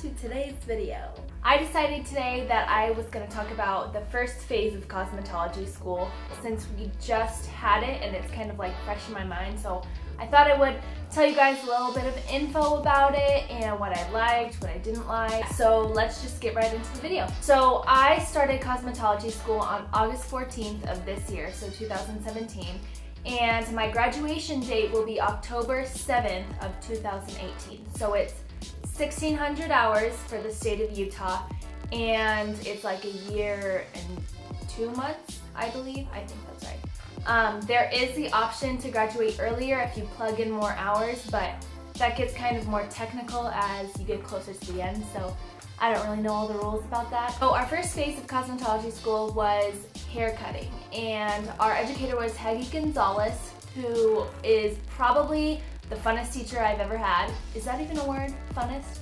to today's video. I decided today that I was going to talk about the first phase of cosmetology school since we just had it and it's kind of like fresh in my mind. So I thought I would tell you guys a little bit of info about it and what I liked, what I didn't like. So let's just get right into the video. So I started cosmetology school on August 14th of this year, so 2017. And my graduation date will be October 7th of 2018. So it's 1,600 hours for the state of Utah, and it's like a year and 2 months, I believe. I think that's right. There is the option to graduate earlier if you plug in more hours, but that gets kind of more technical as you get closer to the end, so I don't really know all the rules about that. So our first phase of cosmetology school was hair cutting, and our educator was Heggy Gonzalez, who is probably the funnest teacher I've ever had. Is that even a word? Funnest?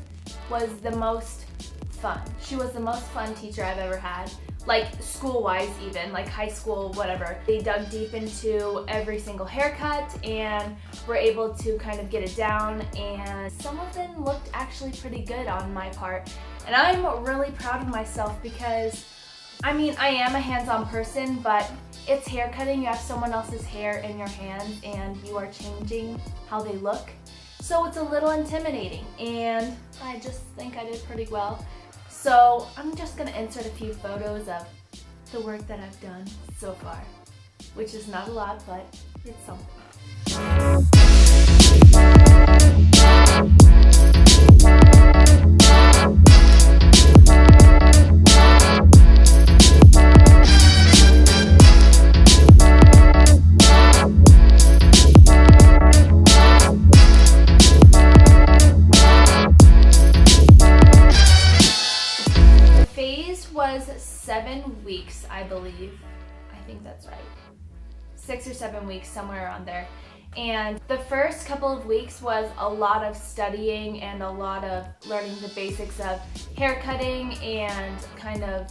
Was the most fun. She was the most fun teacher I've ever had. Like school-wise even, like high school, whatever. They dug deep into every single haircut and were able to kind of get it down, and some of them looked actually pretty good on my part. And I'm really proud of myself because, I mean, I am a hands-on person, but it's hair cutting. You have someone else's hair in your hands and you are changing how they look. So it's a little intimidating, and I just think I did pretty well. So I'm just gonna insert a few photos of the work that I've done so far, which is not a lot, but it's something. Was 7 weeks, I believe. I think that's right. 6 or 7 weeks, somewhere around there. And the first couple of weeks was a lot of studying and a lot of learning the basics of hair cutting and kind of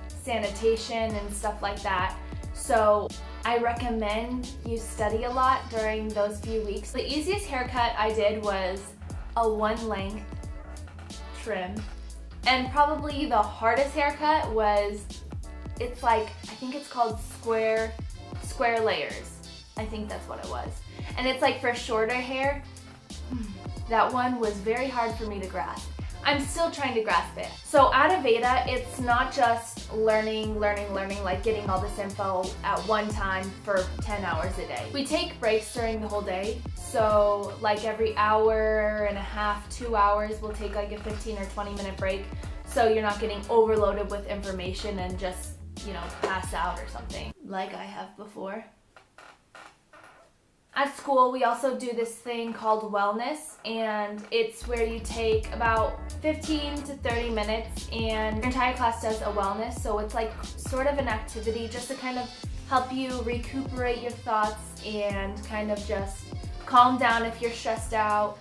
sanitation and stuff like that. So I recommend you study a lot during those few weeks. The easiest haircut I did was a 1-length trim. And probably the hardest haircut was, it's like, I think it's called square layers. I think that's what it was. And it's like for shorter hair. That one was very hard for me to grasp. I'm still trying to grasp it. So at Aveda, it's not just learning, like getting all this info at one time for 10 hours a day. We take breaks during the whole day. So like every hour and a half, 2 hours, we'll take like a 15 or 20 minute break. So you're not getting overloaded with information and just, you know, pass out or something like I have before. At school, we also do this thing called wellness, and it's where you take about 15 to 30 minutes and your entire class does a wellness. So it's like sort of an activity just to kind of help you recuperate your thoughts and kind of just calm down if you're stressed out.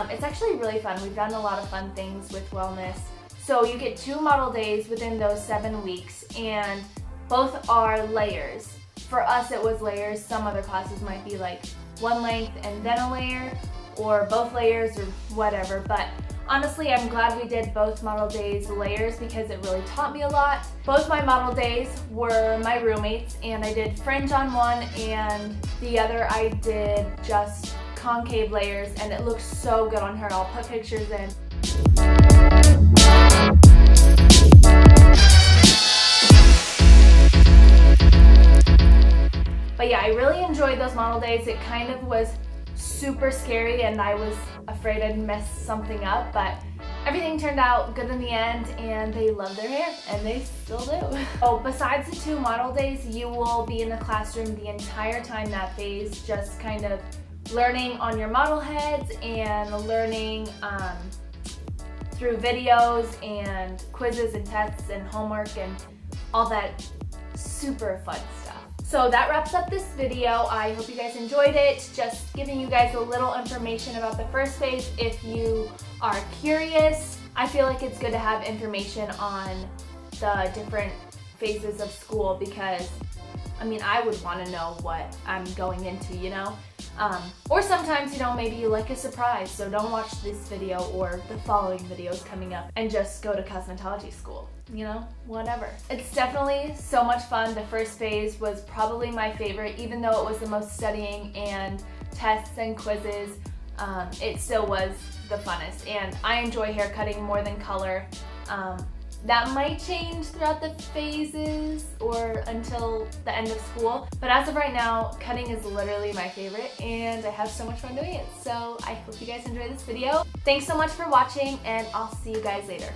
It's actually really fun. We've done a lot of fun things with wellness. So you get 2 model days within those 7 weeks, and both are layers. For us, it was layers. Some other classes might be like 1 length and then a layer, or both layers, or whatever. But honestly, I'm glad we did both model days layers because it really taught me a lot. Both my model days were my roommates, and I did fringe on one, and the other I did just concave layers, and it looks so good on her. I'll put pictures in. But yeah, I really enjoyed those model days. It kind of was super scary and I was afraid I'd mess something up, but everything turned out good in the end, and they love their hair, and they still do. Oh, besides the 2 model days, you will be in the classroom the entire time that phase, just kind of learning on your model heads and learning through videos and quizzes and tests and homework and all that super fun stuff. So that wraps up this video. I hope you guys enjoyed it. Just giving you guys a little information about the first phase if you are curious. I feel like it's good to have information on the different phases of school because, I mean, I would want to know what I'm going into, you know? Or sometimes, you know, maybe you like a surprise, so don't watch this video or the following videos coming up and just go to cosmetology school. You know, whatever. It's definitely so much fun. The first phase was probably my favorite, even though it was the most studying and tests and quizzes. It still was the funnest, and I enjoy hair cutting more than color. That might change throughout the phases or until the end of school, but as of right now, cutting is literally my favorite and I have so much fun doing it. So I hope you guys enjoyed this video. Thanks so much for watching, and I'll see you guys later.